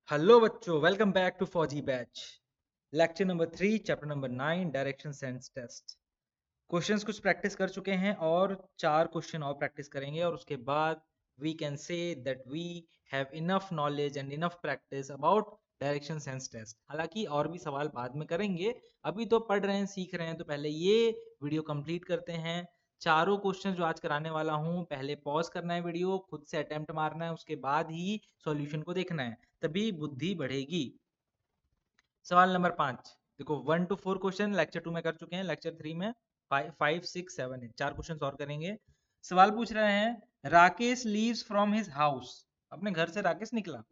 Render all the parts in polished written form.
Hello बच्चों, welcome back to फौजी batch. Lecture number 3, chapter number 9, direction sense test. Questions कुछ practice कर चुके हैं और 4 क्वेश्चन और प्रैक्टिस करेंगे और उसके बाद we can say that we have enough knowledge and enough practice about direction sense test. हालांकि और भी सवाल बाद में करेंगे, अभी तो पढ़ रहे हैं, सीख रहे हैं, तो पहले ये वीडियो कंप्लीट करते हैं। चारों क्वेश्चन जो आज कराने वाला हूँ, पहले पॉज करना है वीडियो, खुद से अटेम्प्ट मारना है, उसके बाद ही सॉल्यूशन को देखना है, तभी बुद्धि बढ़ेगी। सवाल नंबर 5 देखो, 1 to 4 क्वेश्चन लेक्चर 2 में कर चुके हैं, लेक्चर 3 में 5, 6, 7, 8 4 क्वेश्चन और करेंगे। सवाल पूछ रहे हैं, Rakesh leaves from his house. अपने घर से राकेश निकला।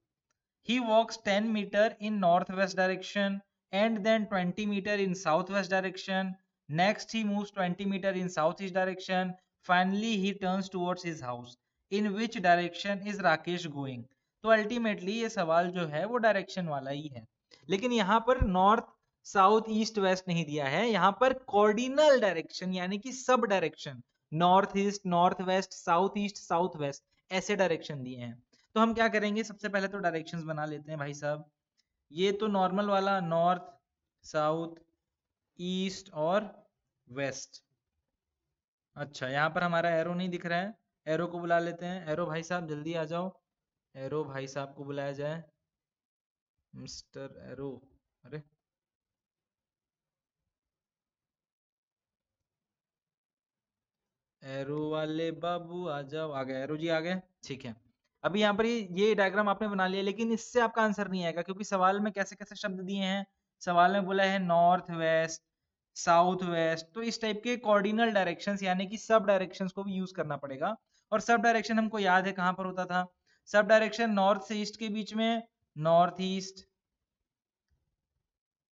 He walks 10 meter in northwest direction and then 20 meter in southwest direction. Next he moves 20 meter in southeast direction. Finally he turns towards his house. In which direction is Rakesh going? तो ultimately ये सवाल जो है वो direction वाला ही है, लेकिन यहाँ पर नॉर्थ साउथ ईस्ट वेस्ट नहीं दिया है, यहाँ पर कॉर्डिनल डायरेक्शन यानी कि sub direction, north east, north west, south east, south west, ऐसे डायरेक्शन दिए हैं। तो हम क्या करेंगे, सबसे पहले तो डायरेक्शंस बना लेते हैं भाई साहब। ये तो नॉर्मल वाला नॉर्थ, साउथ, ईस्ट और वेस्ट। अच्छा, यहाँ पर हमारा एरो नहीं दिख रहा है, एरो को बुला लेते हैं। एरो भाई साहब जल्दी आ जाओ, एरो भाई साहब को बुलाया जाए, मिस्टर एरो। अरे एरो वाले बाबू आ जाओ, आ गए एरो जी, आ गए। ठीक है, अभी यहाँ पर ये डायग्राम आपने बना लिया, लेकिन इससे आपका आंसर नहीं आएगा, क्योंकि सवाल में कैसे कैसे शब्द दिए हैं। सवाल में बोला है नॉर्थ वेस्ट, साउथ वेस्ट, तो इस टाइप के कॉर्डिनल डायरेक्शंस यानी कि सब डायरेक्शंस को भी यूज करना पड़ेगा। और सब डायरेक्शन हमको याद है कहाँ पर होता था। सब डायरेक्शन नॉर्थ से ईस्ट के बीच में नॉर्थ ईस्ट,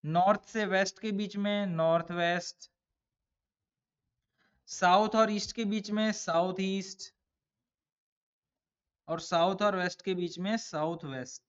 नॉर्थ से वेस्ट के बीच में नॉर्थ वेस्ट, साउथ और ईस्ट के बीच में साउथ ईस्ट, और साउथ और वेस्ट के बीच में साउथ वेस्ट।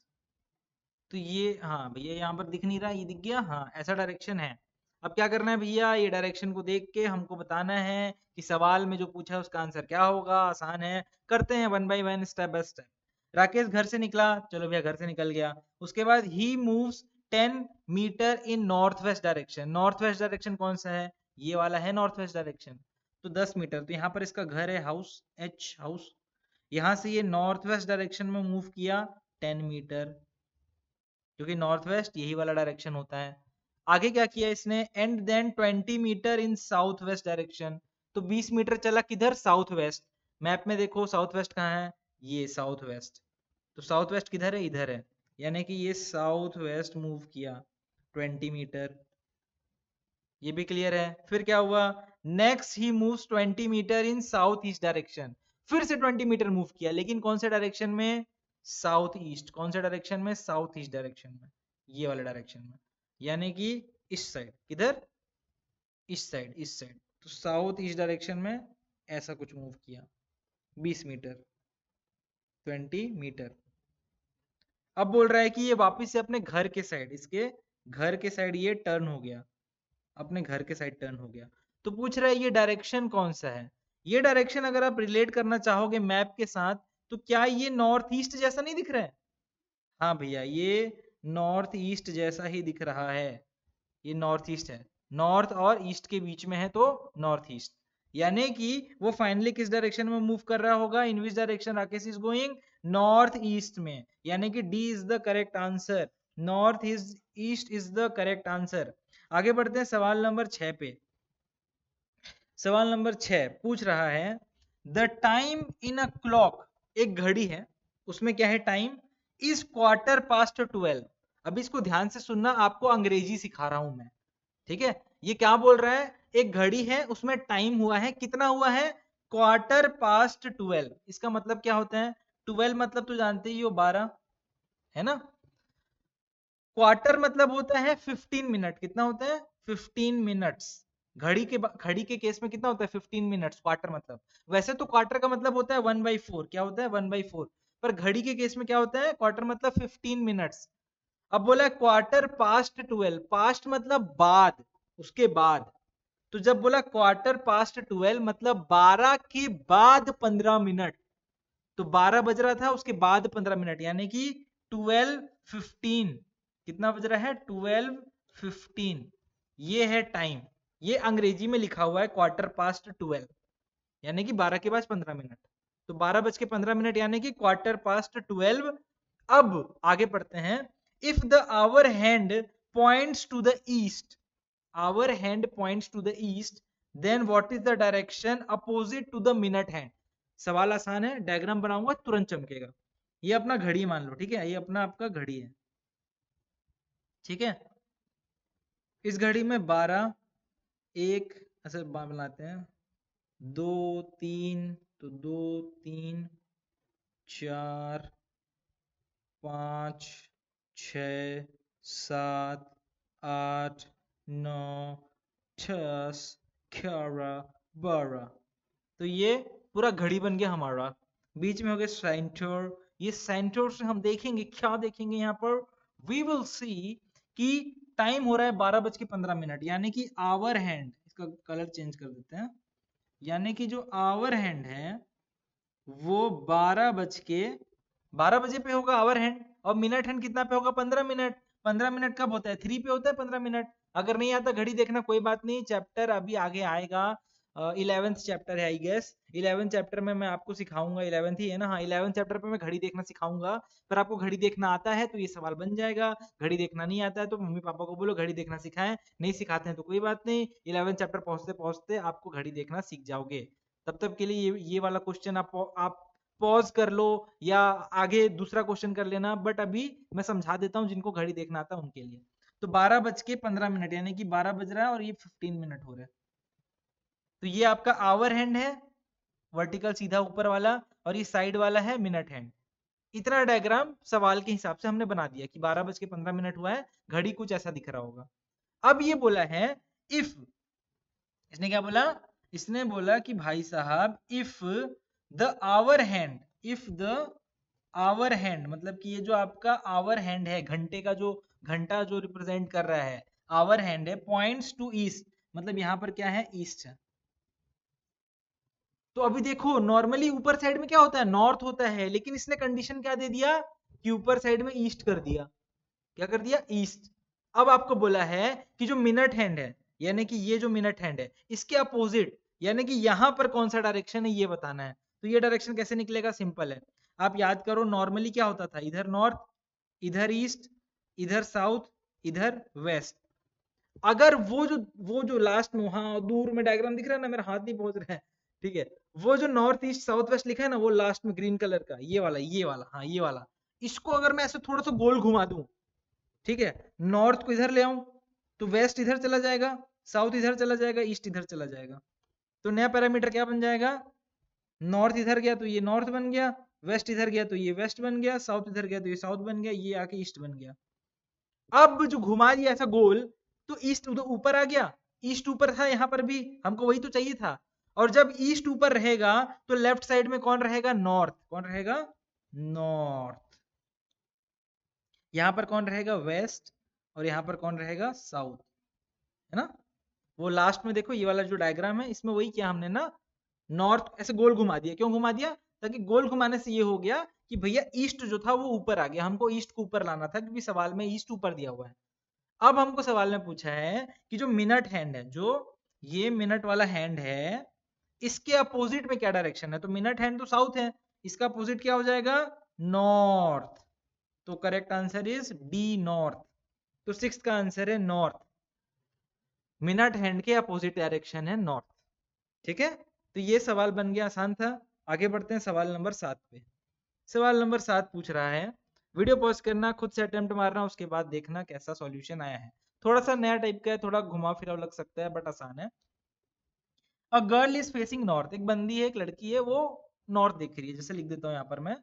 तो ये, हाँ भैया यहाँ पर दिख नहीं रहा, ये दिख गया, हाँ ऐसा डायरेक्शन है। अब क्या करना है भैया, ये डायरेक्शन को देख के हमको बताना है कि सवाल में जो पूछा है उसका आंसर क्या होगा। आसान है, करते हैं one by one, step by step. Rakesh घर से निकला, चलो भैया घर से निकल गया। उसके बाद ही moves 10 metre in north west direction. North west direction कौन सा है, ये वाला है नॉर्थ वेस्ट डायरेक्शन। तो 10 मीटर, तो यहाँ पर इसका घर है, हाउस, एच हाउस। यहां से ये नॉर्थ वेस्ट डायरेक्शन में मूव किया 10 मीटर, क्योंकि नॉर्थ वेस्ट यही वाला डायरेक्शन होता है। आगे क्या किया इसने, and then 20 metre in south west direction. तो 20 मीटर चला किधर, साउथ वेस्ट। मैप में देखो साउथ वेस्ट कहाँ है, ये साउथ वेस्ट। तो साउथ वेस्ट किधर है, इधर है, यानी कि ये साउथ वेस्ट मूव किया 20 मीटर। ये भी क्लियर है। फिर क्या हुआ, नेक्स्ट ही moves 20 metre in south east direction. फिर से 20 मीटर मूव किया, लेकिन कौन से डायरेक्शन में, साउथ ईस्ट। कौन से डायरेक्शन में, साउथ ईस्ट डायरेक्शन में, ये वाले डायरेक्शन में, यानी कि इस साइड, किधर, इस साइड, इस साइड। तो साउथ ईस्ट डायरेक्शन में ऐसा कुछ मूव किया 20 मीटर, 20 मीटर। अब बोल रहा है कि ये वापस से अपने घर के साइड, इसके घर के साइड ये टर्न हो गया, अपने घर के साइड टर्न हो गया। तो पूछ रहा है ये डायरेक्शन कौन सा है। ये डायरेक्शन अगर आप रिलेट करना चाहोगे मैप के साथ, तो क्या ये नॉर्थ ईस्ट जैसा नहीं दिख रहा है। हाँ भैया, ये नॉर्थ ईस्ट जैसा ही दिख रहा है, ये नॉर्थ ईस्ट है। नॉर्थ और ईस्ट के बीच में है तो नॉर्थ ईस्ट, यानी कि वो फाइनली किस डायरेक्शन में मूव कर रहा होगा, in which direction Rakesh is going, north east में, यानी कि D is the correct answer. North is east is the correct answer. आगे बढ़ते हैं सवाल नंबर 6 पे। सवाल नंबर 6 पूछ रहा है, the time in a clock, एक घड़ी है, उसमें क्या है टाइम, इज क्वार्टर पास्ट 12। अभी इसको ध्यान से सुनना, आपको अंग्रेजी सिखा रहा हूं मैं, ठीक है। ये क्या बोल रहा है, एक घड़ी है उसमें टाइम हुआ है, कितना हुआ है, क्वार्टर पास्ट 12। इसका मतलब क्या होता है, 12 मतलब तो जानते ही हो 12, है ना। क्वार्टर मतलब होता है 15 मिनट, कितना होता है 15 मिनट्स। घड़ी के केस में कितना होता है 15 मिनट्स क्वार्टर मतलब। वैसे तो क्वार्टर का मतलब होता है 1/4, क्या होता है 1/4, पर घड़ी के केस में क्या होता है, क्वार्टर मतलब 15 मिनट्स। अब बोला क्वार्टर पास्ट 12, पास्ट मतलब बाद, उसके बाद। तो जब बोला क्वार्टर पास्ट 12 मतलब 12 के बाद 15 मिनट। तो 12 बज रहा था, उसके बाद 15 मिनट, यानी कि 12 12:15 कितना बज रहा है 12:15 ये है टाइम। ये अंग्रेजी में लिखा हुआ है 12:15 यानी कि 12:15 तो 12:15 यानी कि 12:15। अब आगे पढ़ते हैं। If the hour hand points to the east, hour hand points to the east, then what is the direction opposite to the minute hand. सवाल आसान है, डायग्राम बनाऊंगा तुरंत चमकेगा। ये अपना घड़ी मान लो, ठीक है, ये अपना आपका घड़ी है, ठीक है। इस घड़ी में 12, 1 ऐसे बनाते हैं, 2, 3, तो 2, 3, 4, 5, 6, 7, 8, 9, 10, 11, 12। तो ये पूरा घड़ी बन गया हमारा। बीच में हो गया सेंटर। ये सेंटर से हम देखेंगे, क्या देखेंगे यहाँ पर, वी विल सी कि टाइम हो रहा है 12:15 यानी कि आवर हैंड, इसका कलर चेंज कर देते हैं, यानी कि जो आवर हैंड है वो 12 बजे पे होगा आवर हैंड, और मिनट हैंड कितना पे होगा 15 मिनट। 15 मिनट कब होता है 3 पे होता है 15 मिनट। अगर नहीं आता घड़ी देखना कोई बात नहीं, चैप्टर अभी आगे आएगा। 11th चैप्टर है आई गेस। 11th चैप्टर में मैं आपको सिखाऊंगा, 11th ही है ना, हाँ 11th चैप्टर पे मैं घड़ी देखना सिखाऊंगा। पर आपको घड़ी देखना आता है तो ये सवाल बन जाएगा, घड़ी देखना नहीं आता है तो मम्मी पापा को बोलो घड़ी देखना सिखाएं, नहीं सिखाते हैं तो कोई बात नहीं, 11th चैप्टर पहुंचते पहुंचते आपको घड़ी देखना सीख जाओगे। तब तक के लिए ये वाला क्वेश्चन आप पॉज कर लो या आगे दूसरा क्वेश्चन कर लेना, बट अभी मैं समझा देता हूँ जिनको घड़ी देखना आता है उनके लिए। तो 12:15 यानी कि 12 बज रहा है और ये 15 मिनट हो रहे हैं। तो ये आपका आवर हैंड है, वर्टिकल सीधा ऊपर वाला, और ये साइड वाला है मिनट हैंड। इतना डायग्राम सवाल के हिसाब से हमने बना दिया कि 12:15 हुआ है, घड़ी कुछ ऐसा दिख रहा होगा। अब ये बोला है इफ, इसने क्या बोला, इसने बोला कि भाई साहब if the hour hand, if the hour hand मतलब कि ये जो आपका आवर हैंड है, घंटे का जो घंटा जो रिप्रेजेंट कर रहा है, आवर हैंड है, पॉइंट्स टू ईस्ट, मतलब यहां पर क्या है ईस्ट है। तो अभी देखो नॉर्मली ऊपर साइड में क्या होता है नॉर्थ होता है, लेकिन इसने कंडीशन क्या दे दिया कि ऊपर साइड में ईस्ट कर दिया। क्या कर दिया ईस्ट। अब आपको बोला है कि जो मिनट हैंड है, यानी कि ये जो मिनट हैंड है इसके अपोजिट, यानी कि यहां पर कौन सा डायरेक्शन है ये बताना है। तो ये डायरेक्शन कैसे निकलेगा, सिंपल है, आप याद करो नॉर्मली क्या होता था, इधर नॉर्थ, इधर ईस्ट, इधर साउथ, इधर वेस्ट। अगर वो जो लास्ट में वहां दूर में डायग्राम दिख रहा है ना, मेरा हाथ नहीं पहुंच रहा है, ठीक है, वो जो नॉर्थ ईस्ट साउथ वेस्ट लिखा है ना, वो लास्ट में ग्रीन कलर का ये वाला हाँ ये वाला, इसको अगर मैं ऐसे थोड़ा सा गोल घुमा दूं, ठीक है, नॉर्थ को इधर ले आऊं तो वेस्ट इधर चला जाएगा, साउथ इधर चला जाएगा, ईस्ट इधर चला जाएगा। तो नया पैरामीटर क्या बन जाएगा, नॉर्थ इधर गया तो ये नॉर्थ बन गया, वेस्ट इधर गया तो ये वेस्ट बन गया, साउथ इधर गया तो ये साउथ बन गया, ये आके ईस्ट बन गया। अब जो घुमा दिया ऐसा गोल, तो ईस्ट उधर ऊपर आ गया, ईस्ट ऊपर था यहाँ पर भी, हमको वही तो चाहिए था। और जब ईस्ट ऊपर रहेगा तो लेफ्ट साइड में कौन रहेगा, नॉर्थ, कौन रहेगा नॉर्थ, यहाँ पर कौन रहेगा वेस्ट, और यहाँ पर कौन रहेगा साउथ, है ना। वो लास्ट में देखो ये वाला जो डायग्राम है इसमें वही किया हमने ना, नॉर्थ ऐसे गोल घुमा दिया, क्यों घुमा दिया, ताकि गोल घुमाने से ये हो गया कि भैया ईस्ट जो था वो ऊपर आ गया, हमको ईस्ट को ऊपर लाना था क्योंकि सवाल में ईस्ट ऊपर दिया हुआ है। अब हमको सवाल में पूछा है कि जो मिनट हैंड है, जो ये मिनट वाला हैंड है, इसके अपोजिट में क्या डायरेक्शन है, तो मिनट हैंड तो साउथ है, इसका अपोजिट क्या हो जाएगा नॉर्थ। तो correct answer is D north. तो सिक्स्थ का आंसर है नॉर्थ, मिनट हैंड के अपोजिट डायरेक्शन है नॉर्थ। ठीक है, तो ये सवाल बन गया, आसान था। आगे बढ़ते हैं सवाल नंबर 7 पे। सवाल नंबर 7 पूछ रहा है, वीडियो पॉज करना, खुद से अटेम्प्ट मारना, उसके बाद देखना कैसा सॉल्यूशन आया है। थोड़ा सा नया टाइप का है, थोड़ा घुमा फिरा लग सकता है बट आसान है। A girl is facing north, एक बंदी है, एक लड़की है, वो नॉर्थ देख रही है, जैसे लिख देता हूँ यहाँ पर मैं,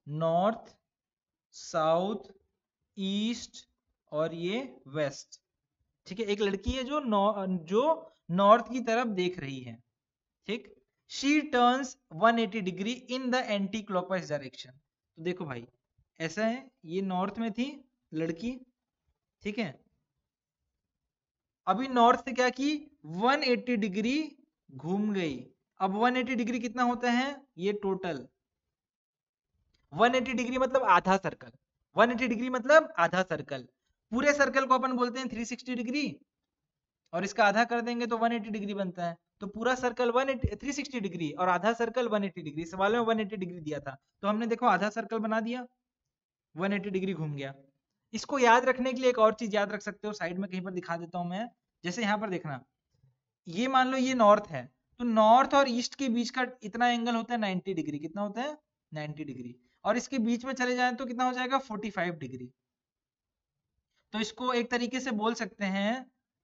नॉर्थ, साउथ, ईस्ट और ये वेस्ट। ठीक है, एक लड़की है जो नॉर्थ की तरफ देख रही है, ठीक। She turns 180 degree in the anti clockwise direction. तो देखो भाई ऐसा है, ये नॉर्थ में थी लड़की, ठीक है, अभी नॉर्थ से क्या की 180 डिग्री घूम गई। अब 180 डिग्री कितना होता है, ये टोटल 180 डिग्री मतलब आधा सर्कल, 180 डिग्री मतलब आधा सर्कल, पूरे सर्कल को अपन बोलते हैं 360 डिग्री, और इसका आधा कर देंगे तो 180 डिग्री बनता है। तो पूरा सर्कल 360 डिग्री और आधा सर्कल 180 डिग्री, सवाल में 180 डिग्री दिया था तो हमने देखो आधा सर्कल बना दिया, 180 डिग्री घूम गया। इसको याद रखने के लिए एक और चीज याद रख सकते हो, साइड में कहीं पर दिखा देता हूं मैं। जैसे यहाँ पर देखना, ये मान लो ये नॉर्थ है, तो नॉर्थ और ईस्ट के बीच का इतना एंगल होता है 90 डिग्री। कितना होता है? 90 डिग्री। और इसके बीच में चले जाएं तो कितना हो जाएगा? 45 डिग्री। तो इसको एक तरीके से बोल सकते हैं,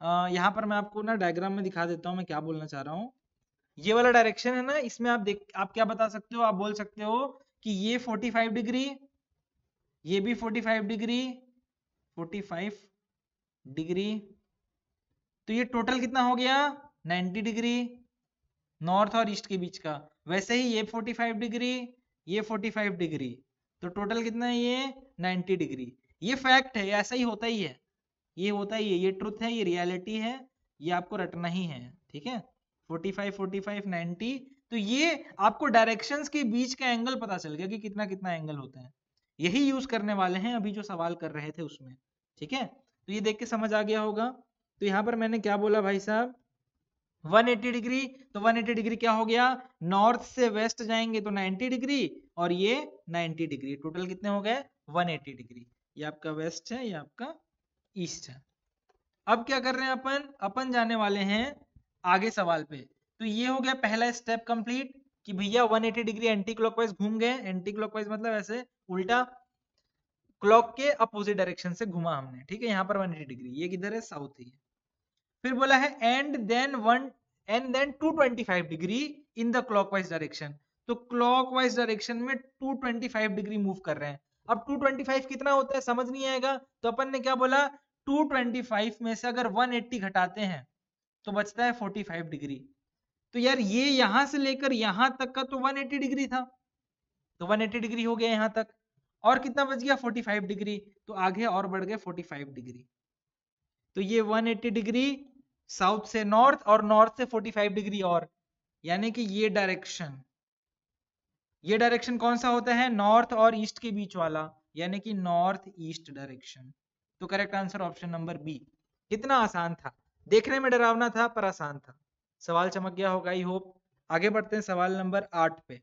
यहाँ पर मैं आपको ना डायग्राम में दिखा देता हूँ मैं क्या बोलना चाह रहा हूँ। ये वाला डायरेक्शन है ना, इसमें आप क्या बता सकते हो? आप बोल सकते हो कि ये 45 डिग्री, ये भी 45 डिग्री, 45 डिग्री, तो ये टोटल कितना हो गया? 90 डिग्री नॉर्थ और ईस्ट के बीच का। वैसे ही ये 45 डिग्री, ये 45 डिग्री, तो टोटल कितना है? ये 90 डिग्री। ये फैक्ट है, ऐसा ही होता ही है, ये होता ही है, ये ट्रुथ है, ये रियलिटी है, ये आपको रटना ही है। ठीक है, 45 45 90, तो ये आपको डायरेक्शंस के बीच का एंगल पता चल गया कि कितना कितना एंगल होता है। यही यूज करने वाले हैं अभी जो सवाल कर रहे थे उसमें। ठीक है, तो ये देख के समझ आ गया होगा। तो यहाँ पर मैंने क्या बोला भाई साहब? 180 डिग्री, तो 180 डिग्री क्या हो गया? नॉर्थ से वेस्ट जाएंगे तो 90 डिग्री, और ये 90 डिग्री, टोटल कितने हो गए? 180 डिग्री। ये आपका वेस्ट है, ये आपका ईस्ट है। अब क्या कर रहे हैं अपन जाने वाले हैं आगे सवाल पे। तो ये हो गया पहला स्टेप कंप्लीट कि भैया 180 डिग्री एंटी क्लॉकवाइज घूम गए। एंटी क्लॉकवाइज मतलब ऐसे उल्टा, क्लॉक के अपोजिट डायरेक्शन से घुमा हमने। ठीक है, यहाँ पर 180 डिग्री, ये किधर है? साउथ ही है। फिर बोला है and then 225 degree in the clockwise direction. तो क्लॉकवाइज डायरेक्शन में 225 डिग्री मूव कर रहे हैं। अब 225 कितना होता है समझ नहीं आएगा, तो अपन ने क्या बोला? 225 में से अगर 180 घटाते हैं तो बचता है 45 डिग्री। तो यार ये यहां से लेकर यहां तक का तो 180 डिग्री था, तो 180 डिग्री हो गया यहां तक, और कितना बच गया? 45 डिग्री। तो आगे और बढ़ गए 45 डिग्री। तो ये 180 डिग्री साउथ से नॉर्थ, और नॉर्थ से 45 डिग्री, और यानी कि ये डायरेक्शन कौन सा होता है? नॉर्थ और ईस्ट के बीच वाला, यानी कि नॉर्थ ईस्ट डायरेक्शन। तो correct answer option number B. कितना आसान था, देखने में डरावना था पर आसान था। सवाल चमक गया होगा आई होप। आगे बढ़ते हैं सवाल नंबर 8 पे।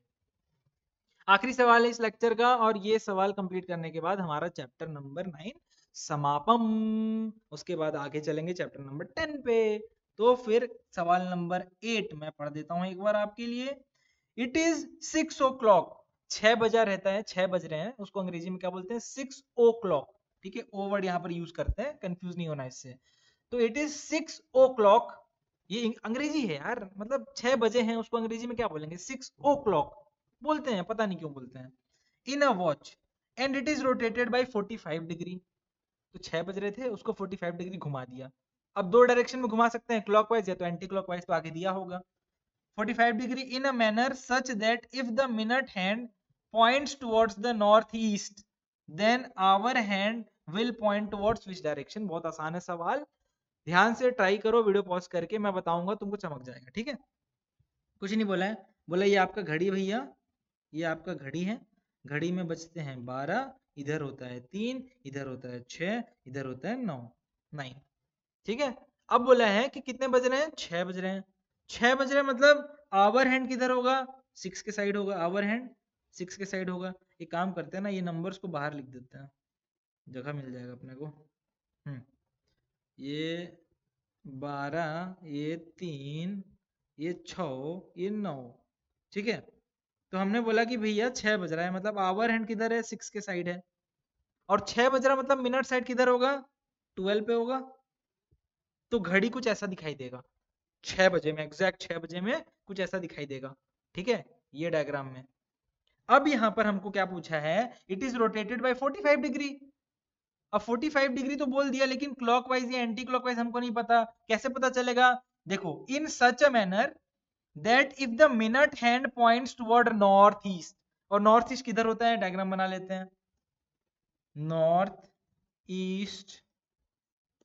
आखिरी सवाल है इस लेक्चर का, और ये सवाल कंप्लीट करने के बाद हमारा चैप्टर नंबर 9 समापम। उसके बाद आगे चलेंगे चैप्टर नंबर 10 पे। तो फिर सवाल नंबर 8 मैं पढ़ देता हूं एक बार आपके लिए। इट इज 6 ओ क्लॉक, 6 बजा रहता है, 6 बज रहे हैं, उसको अंग्रेजी में क्या बोलते हैं? 6 ओ क्लॉक। ठीक है, ओ वर्ड यहाँ पर यूज करते हैं, कंफ्यूज नहीं होना इससे। तो इट इज 6 ओ क्लॉक, ये अंग्रेजी है यार, मतलब 6 बजे हैं, उसको अंग्रेजी में क्या बोलेंगे? 6 ओ क्लॉक बोलते हैं, पता नहीं क्यों बोलते हैं। In a watch and it is rotated by 45 degree. तो 6 बज रहे थे, उसको 45 डिग्री घुमा दिया। अब दो डायरेक्शन में घुमा सकते हैं, क्लॉकवाइज या तो एंटी क्लॉकवाइज, तो आगे दिया होगा 45 degree in a manner such that if the minute hand points towards the north east then hour hand will point towards which direction. बहुत आसान है सवाल, ध्यान से ट्राई करो, वीडियो पॉज करके मैं बताऊंगा, तुमको चमक जाएगा। ठीक है, कुछ नहीं बोला है, बोला ये आपका घड़ी भैया, ये आपका घड़ी है, घड़ी में बजते हैं 12, इधर होता है 3, इधर होता है 6, इधर होता है 9, 9। ठीक है, अब बोला है कि कितने बज रहे हैं? 6 बज रहे हैं। 6 बज रहे हैं मतलब आवर हैंड किधर होगा? 6 के साइड होगा, आवर हैंड 6 के साइड होगा। एक काम करते हैं ना, ये नंबर्स को बाहर लिख देते हैं, जगह मिल जाएगा अपने को। ये 12, ये 3, ये 6, ये 9। ठीक है, तो हमने बोला कि भैया 6 बज रहा है, मतलब आवर हैंड किधर है? 6 के साइड है, और 6 बज रहा मतलब मिनट साइड किधर होगा? 12 पे होगा। तो घड़ी कुछ ऐसा दिखाई देगा 6 बजे में, एग्जैक्ट 6 बजे में कुछ ऐसा दिखाई देगा। ठीक है, ये डायग्राम में। अब यहां पर हमको क्या पूछा है? It is rotated by 45 degree. अब 45 डिग्री तो बोल दिया, लेकिन क्लॉकवाइज या एंटी क्लॉकवाइज हमको नहीं पता, कैसे पता चलेगा? देखो, in such a manner that if the minute hand points toward north east, और नॉर्थ ईस्ट किधर होता है? डायग्राम बना लेते हैं, नॉर्थ ईस्ट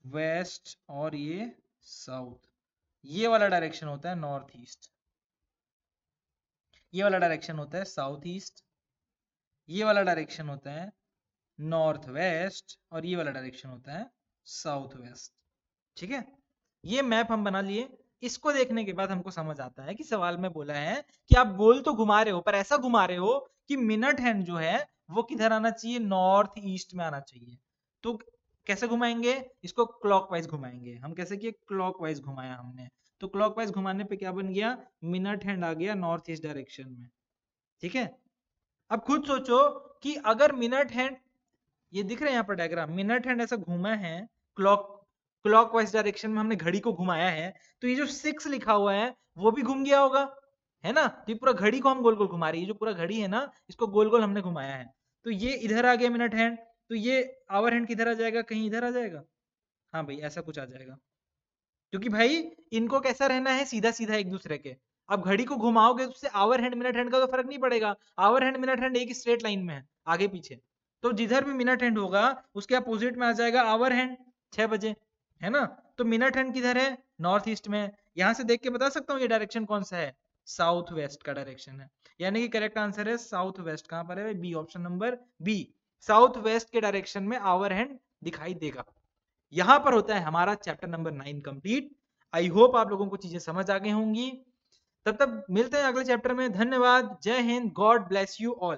वेस्ट और ये साउथ, ये वाला डायरेक्शन होता है नॉर्थ ईस्ट, ये वाला डायरेक्शन होता है साउथ ईस्ट, ये वाला डायरेक्शन होता है नॉर्थ वेस्ट, और ये वाला डायरेक्शन होता है साउथ वेस्ट। ठीक है, ये मैप हम बना लिए। इसको देखने के बाद हमको समझ आता है कि सवाल में बोला है कि आप गोल तो घुमा रहे हो, पर ऐसा घुमा रहे हो कि मिनट हैंड जो है वो किधर आना चाहिए, नॉर्थ ईस्ट में आना चाहिए। तो कैसे घुमाएंगे इसको, क्लॉकवाइज घुमाएंगे हम। कैसे किए, क्लॉकवाइज घुमाया हमने। तो क्लॉकवाइज घुमाने पे क्या बन गया, मिनट हैंड आ गया नॉर्थ ईस्ट डायरेक्शन में। ठीक है, अब खुद सोचो कि अगर मिनट हैंड, ये दिख रहा है यहाँ पर डायग्राम, मिनट हैंड ऐसा घूमा है क्लॉकवाइज डायरेक्शन में, हमने घड़ी को घुमाया है, तो ये जो 6 लिखा हुआ है वो भी घूम गया होगा, है ना। तो ये पूरा घड़ी को हम गोल गोल घुमा रही है, जो पूरा घड़ी है ना इसको गोल गोल हमने घुमाया है। तो ये इधर आ गया मिनट हैंड, तो ये आवर हैंड किधर आ जाएगा, कहीं इधर आ जाएगा। हाँ भाई ऐसा कुछ आ जाएगा, क्योंकि भाई इनको कैसा रहना है, सीधा सीधा एक दूसरे के। अब घड़ी को घुमाओगे तो उससे आवर हैंड मिनट हैंड का तो फर्क नहीं पड़ेगा, आवर हैंड मिनट हैंड एक स्ट्रेट लाइन में है, आगे पीछे। तो जिधर भी मिनट हैंड होगा उसके अपोजिट में आ जाएगा आवर हैंड, 6 बजे, है ना। तो मिनट हैंड किधर है, नॉर्थ ईस्ट में। यहां से देख के बता सकता हूँ ये डायरेक्शन कौन सा है, साउथ वेस्ट का डायरेक्शन है। यानी कि करेक्ट आंसर है साउथ वेस्ट। कहां पर है, B, option number B, south west के डायरेक्शन में आवर हैंड दिखाई देगा। यहां पर होता है हमारा chapter number 9 complete. I hope आप लोगों को चीजें समझ आ गई होंगी। तब तक मिलते हैं अगले चैप्टर में। धन्यवाद, जय Hind, God bless you all.